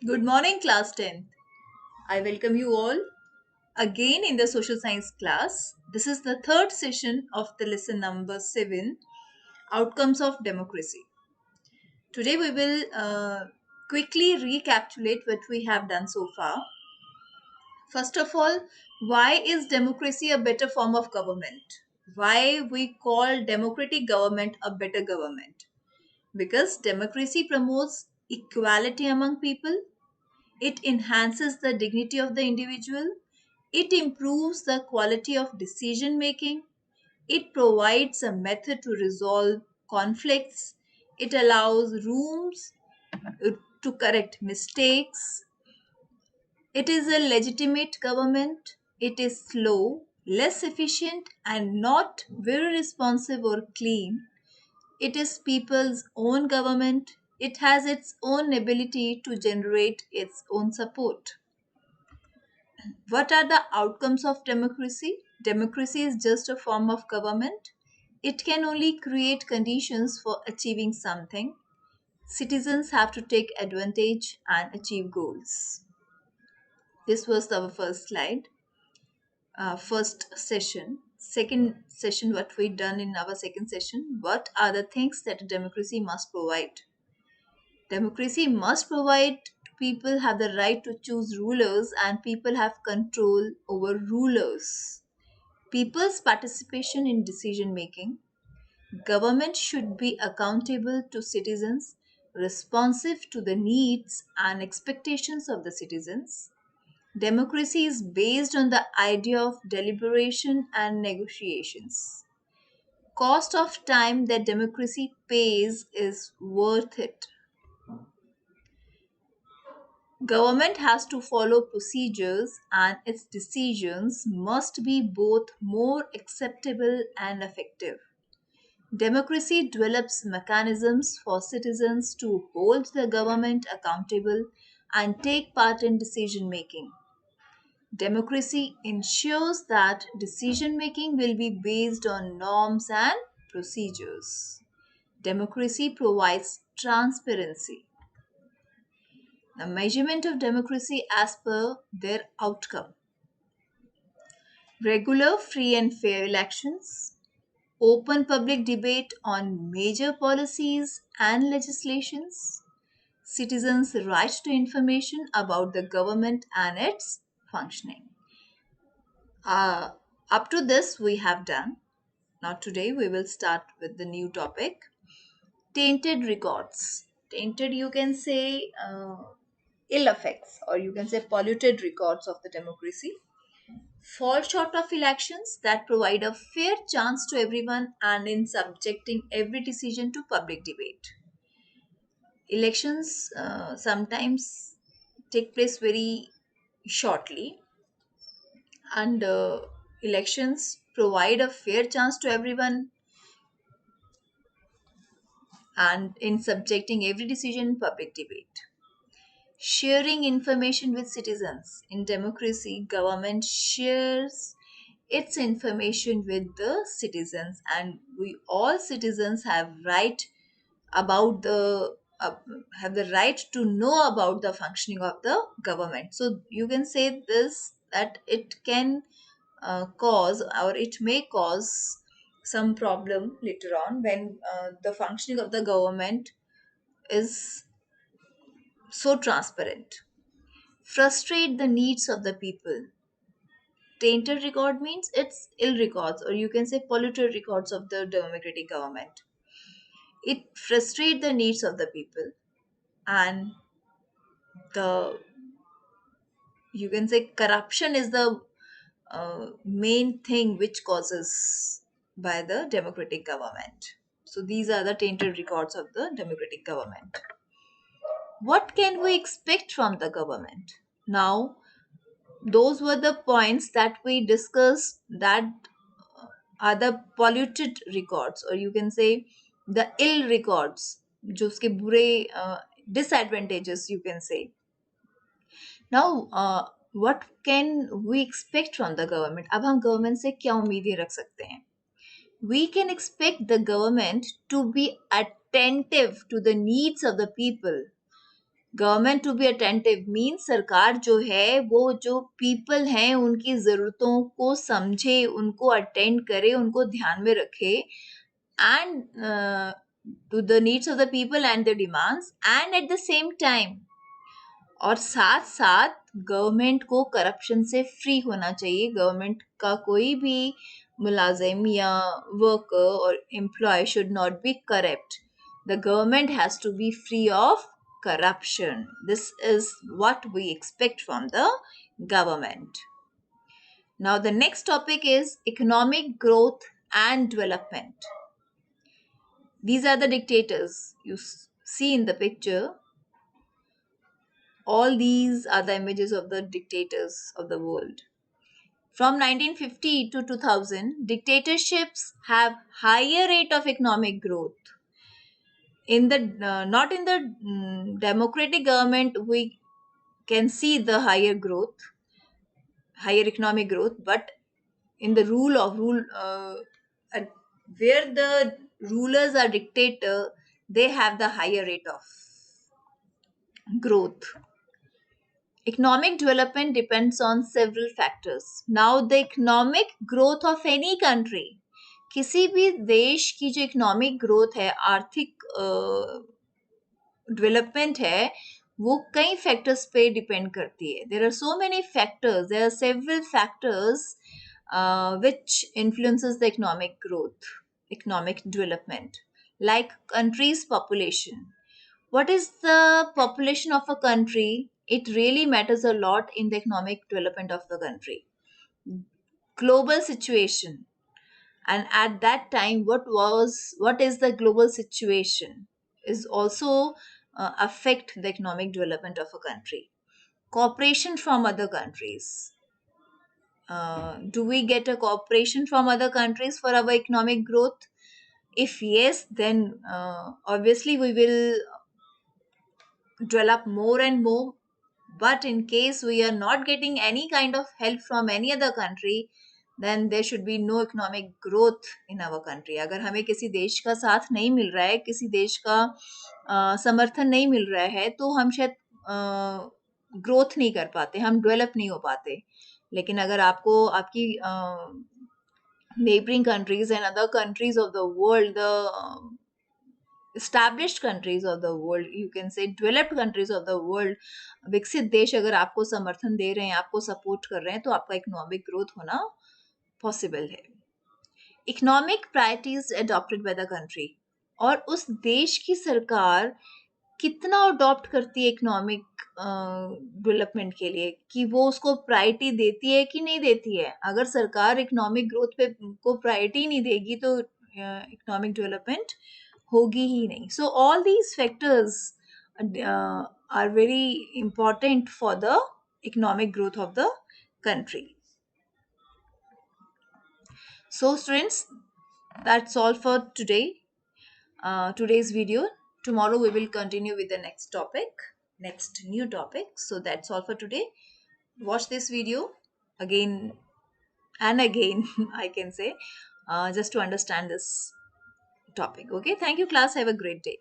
Good morning, class 10th. I welcome you all again in the social science class. This is the third session of the lesson number 7, Outcomes of Democracy. Today we will quickly recapitulate what we have done so far. First of all, why is democracy a better form of government? Why we call democratic government a better government? Because democracy promotes equality among people. It enhances the dignity of the individual. It improves the quality of decision making. It provides a method to resolve conflicts. It allows rooms to correct mistakes. It is a legitimate government. It is slow, less efficient, and not very responsive or clean. It is people's own government. It has its own ability to generate its own support. What are the outcomes of democracy? Democracy is just a form of government. It can only create conditions for achieving something. Citizens have to take advantage and achieve goals. This was our first slide, first session. Second session, what we done in our second session, what are the things that a democracy must provide? Democracy must provide people have the right to choose rulers and people have control over rulers. People's participation in decision making. Government should be accountable to citizens, responsive to the needs and expectations of the citizens. Democracy is based on the idea of deliberation and negotiations. Cost of time that democracy pays is worth it. Government has to follow procedures and its decisions must be both more acceptable and effective. Democracy develops mechanisms for citizens to hold the government accountable and take part in decision making. Democracy ensures that decision making will be based on norms and procedures. Democracy provides transparency. The measurement of democracy as per their outcome. Regular, free, and fair elections, open public debate on major policies and legislations, citizens' right to information about the government and its functioning. Uh, Up to this, we have done. Now, today we will start with the new topic, tainted records. Tainted, you can say, ill effects, or you can say polluted records of the democracy. Fall short of elections that provide a fair chance to everyone and in subjecting every decision to public debate. Elections sometimes take place very shortly, and elections provide a fair chance to everyone and in subjecting every decision in public debate. Sharing information with citizens. In democracy, government shares its information with the citizens, and we all citizens about the have the right to know about the functioning of the government. So you can say this that it can cause or it may cause some problem later on when the functioning of the government is so transparent. Frustrate the needs of the people. Tainted record means it's ill records, or you can say polluted records of the democratic government. It frustrates the needs of the people, and the you can say corruption is the main thing which causes by the democratic government. So these are the tainted records of the democratic government. What can we expect from the government? Now, those were the points that we discussed that are the polluted records, or you can say the ill records, जो उसके बुरे disadvantages you can say. Now, what can we expect from the government? अब हम government से क्या उम्मीदें रख सकते हैं? We can expect the government to be attentive to the needs of the people. Government to be attentive mean सरकार जो है वो जो पीपल हैं उनकी ज़रूरतों को समझे, उनको अटेंड करे, उनको ध्यान में रखे, and to the needs of the people and their demands, and at the same time और साथ साथ गवर्नमेंट को करप्शन से फ्री होना चाहिए. गवर्नमेंट का कोई भी मुलाजिम या वर्कर और employ should not be corrupt. The government has to be free of corruption. This is what we expect from the government. Now the next topic is economic growth and development. These are the dictators you see in the picture. All these are the images of the dictators of the world. From 1950 to 2000, dictatorships have higher rate of economic growth. In the not in the democratic government we can see the higher economic growth, but in the uh, where the rulers are dictator, they have the higher rate of growth. Economic development depends on several factors. Now the economic growth of any country, किसी भी देश की जो economic growth है, आर्थिक development है, वो कई फैक्टर्स पे डिपेंड करती है. There are so many factors, there are several factors which influences the economic growth, economic development, like country's population. What is the population of a country? It really matters a lot in the economic development of the country. Global situation, and at that time what is the global situation is also affect the economic development of a country. Cooperation from other countries. Do we get a cooperation from other countries for our economic growth? If yes, then obviously we will develop more and more. But in case we are not getting any kind of help from any other country, then there should be no economic growth in our country. अगर हमें किसी देश का साथ नहीं मिल रहा है, किसी देश का समर्थन नहीं मिल रहा है, तो हम शायद ग्रोथ नहीं कर पाते, हम डेवलप नहीं हो पाते. लेकिन अगर आपको आपकी neighboring countries and other countries of the world, the established countries of the world, you can say developed countries of the world, विकसित देश अगर आपको समर्थन दे रहे हैं, आपको सपोर्ट कर रहे हैं, तो आपका इकोनॉमिक ग्रोथ होना पॉसिबल है. Economic priorities adopted by the country, और उस देश की सरकार कितना अडॉप्ट करती है इकोनॉमिक डेवलपमेंट के लिए, कि वो उसको प्रायोरिटी देती है कि नहीं देती है. अगर सरकार इकोनॉमिक ग्रोथ पे को प्रायोरिटी नहीं देगी तो इकोनॉमिक डेवलपमेंट होगी ही नहीं. So all these factors are very important for the economic growth of the country. So students, that's all for today, today's video. Tomorrow we will continue with the next new topic. So that's all for today. Watch this video again and again I can say, just to understand this topic. Okay, thank you class, have a great day.